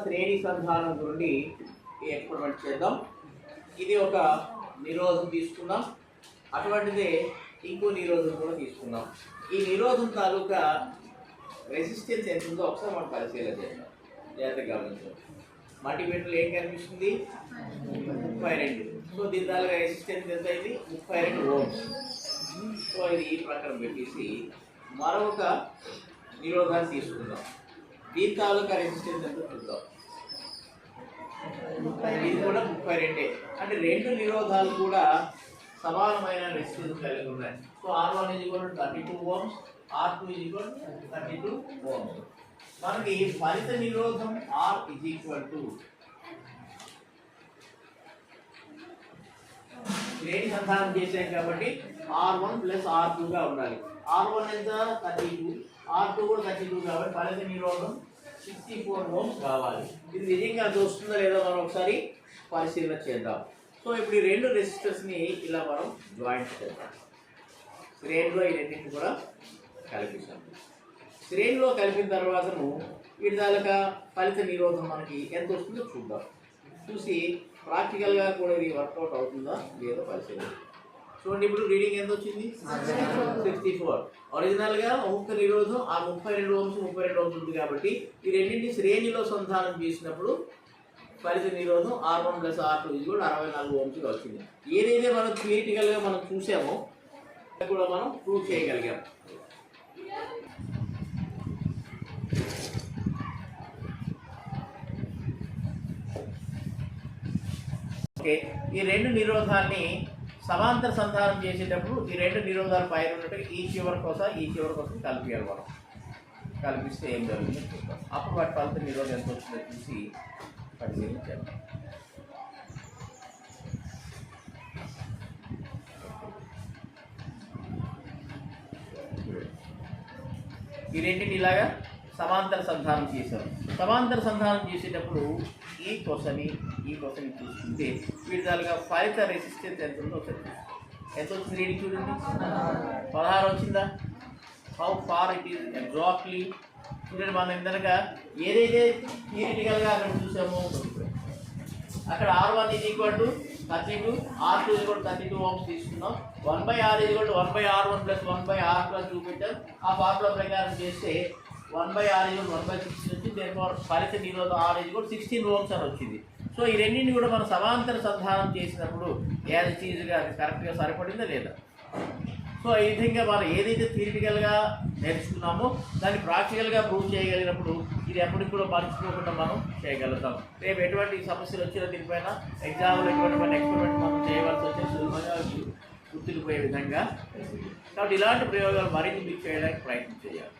శ్రేణి సంధానం నుండి ఈ ఎక్స్పెరిమెంట్ చేద్దాం. ఇది ఒక నిరోధం తీసుకున్నాం, అటువంటిదే ఇంకో నిరోధం కూడా తీసుకున్నాం. ఈ నిరోధం తాలూకా రెసిస్టెన్స్ ఎంత ఉందో ఒకసారి మనం పరిశీలన చేద్దాం. జాగ్రత్తగా గమనించండి. మల్టీమీటర్లో ఏం కనిపిస్తుంది? 32. సో దీని తాలూకా రెసిస్టెన్స్ ఎంత అయింది? 32 ఓమ్స్. సో ఇది ఈ ప్రకారం పెట్టేసి మరొక నిరోధాన్ని తీసుకుందాం. దీని తాలూకా రెసిస్టెన్స్ ఎంత చూద్దాం. ఇది కూడా 32. అంటే రెండు నిరోధాలు కూడా సమానమైన రెసిస్టెన్స్ కలిగి ఉన్నాయి. So R1 32 ohms, R2 32 ohms. మనకి ఫలిత నిరోధం R శ్రేణి సంధానం చేసాం కాబట్టి R1 ప్లస్ R2 గా ఉండాలి. R1 ఎంత? 32, R2 కూడా 32 కాబట్టి ఫలిత నిరోధం 64 ఓమ్స్ కావాలి. ఇది నిజంగా అది వస్తుందో లేదో మనం ఒకసారి పరిశీలన చేద్దాం. సో ఇప్పుడు ఈ రెండు రెసిస్టర్స్ని ఇలా మనం జాయింట్ చేద్దాం. శ్రేణిలో ఈ రెండింటిని కూడా కలిపిస్తాం. శ్రేణిలో కలిపిన తర్వాతను వీటి తాలూకా ఫలిత నిరోధం మనకి ఎంత వస్తుందో చూద్దాం. చూసి ప్రాక్టికల్గా కూడా ఇది వర్కౌట్ అవుతుందా లేదో పరిశీలన. చూడండి, ఇప్పుడు రీడింగ్ ఎంత వచ్చింది? 64. ఒరిజినల్గా ఒక్కొక్క నిరోధం ఆ 32 ఓమ్స్ 32 ఓమ్స్ ఉంది కాబట్టి ఈ రెండింటి శ్రేణిలో సంధానం చేసినప్పుడు ఫలిత నిరోధం R1 ప్లస్ R2 ఇది కూడా 64 ఓమ్స్గా వచ్చింది. ఏదైతే మనం థియరిటికల్గా మనం చూసామో అది కూడా మనం ప్రూవ్ చేయగలిగాం. ఓకే, ఈ రెండు నిరోధాన్ని సమాంతర సంధానం చేసేటప్పుడు ఈ రెండు నిరోధాలు పైన ఉన్నట్టు ఈ చివరి కోసం కలిపియాలి. మనం కలిపిస్తే ఏం జరుగుతుందో చూద్దాం. అప్పుడు వాటి ఫలిత నిరోధం ఎంత వచ్చిందో చూసి పరిశీలన చేద్దాం. ఈ రెండింటిని ఇలాగా సమాంతర సంధానం చేశారు. సమాంతర సంధానం చేసేటప్పుడు ఈ కొసని చూసుకుంటే వీటిగా ఫలిత రెసిస్టెన్స్ ఎంత ఉందో ఒకసారి ఎంత వచ్చింది? రీడింగ్ చూడండి, 16 వచ్చిందా? How far it is exactly చూడండి. మనం ఇందనగా ఏదైతే థియరిటికల్గా అక్కడ చూసామో అక్కడ R1 32, R2 32 ఓమ్స్ తీసుకున్నాం. 1/R 1/R1 plus 1/R+ చూపెట్టాం. ఆ ఫార్ములా ప్రకారం చేస్తే 1/R 1/16 వచ్చింది. దేనివల్ల ఫలిత నిరోధం R 16 ఓమ్స్ అని వచ్చింది. సో ఈ రెండింటిని కూడా మనం సమాంతర సంధానం చేసినప్పుడు యాజ్ చీజ్గా అది కరెక్ట్గా సరిపడిందా లేదా. సో ఈ విధంగా మనం ఏదైతే థియరిటికల్గా నేర్చుకున్నామో దాన్ని ప్రాక్టికల్గా ప్రూవ్ చేయగలిగినప్పుడు ఇది ఎప్పటికి కూడా మర్చిపోకుండా మనం చేయగలుగుతాం. రేపు ఎటువంటి సమస్యలు వచ్చినా దీనిపైన ఎగ్జామ్లో ఎటువంటి ఎక్స్పెరిమెంట్ మనం చేయవలసి వచ్చే సులభంగా గుర్తుండిపోయే విధంగా. కాబట్టి ఇలాంటి ప్రయోగాలు మరిన్ని మీకు చేయడానికి ప్రయత్నం చేయాలి.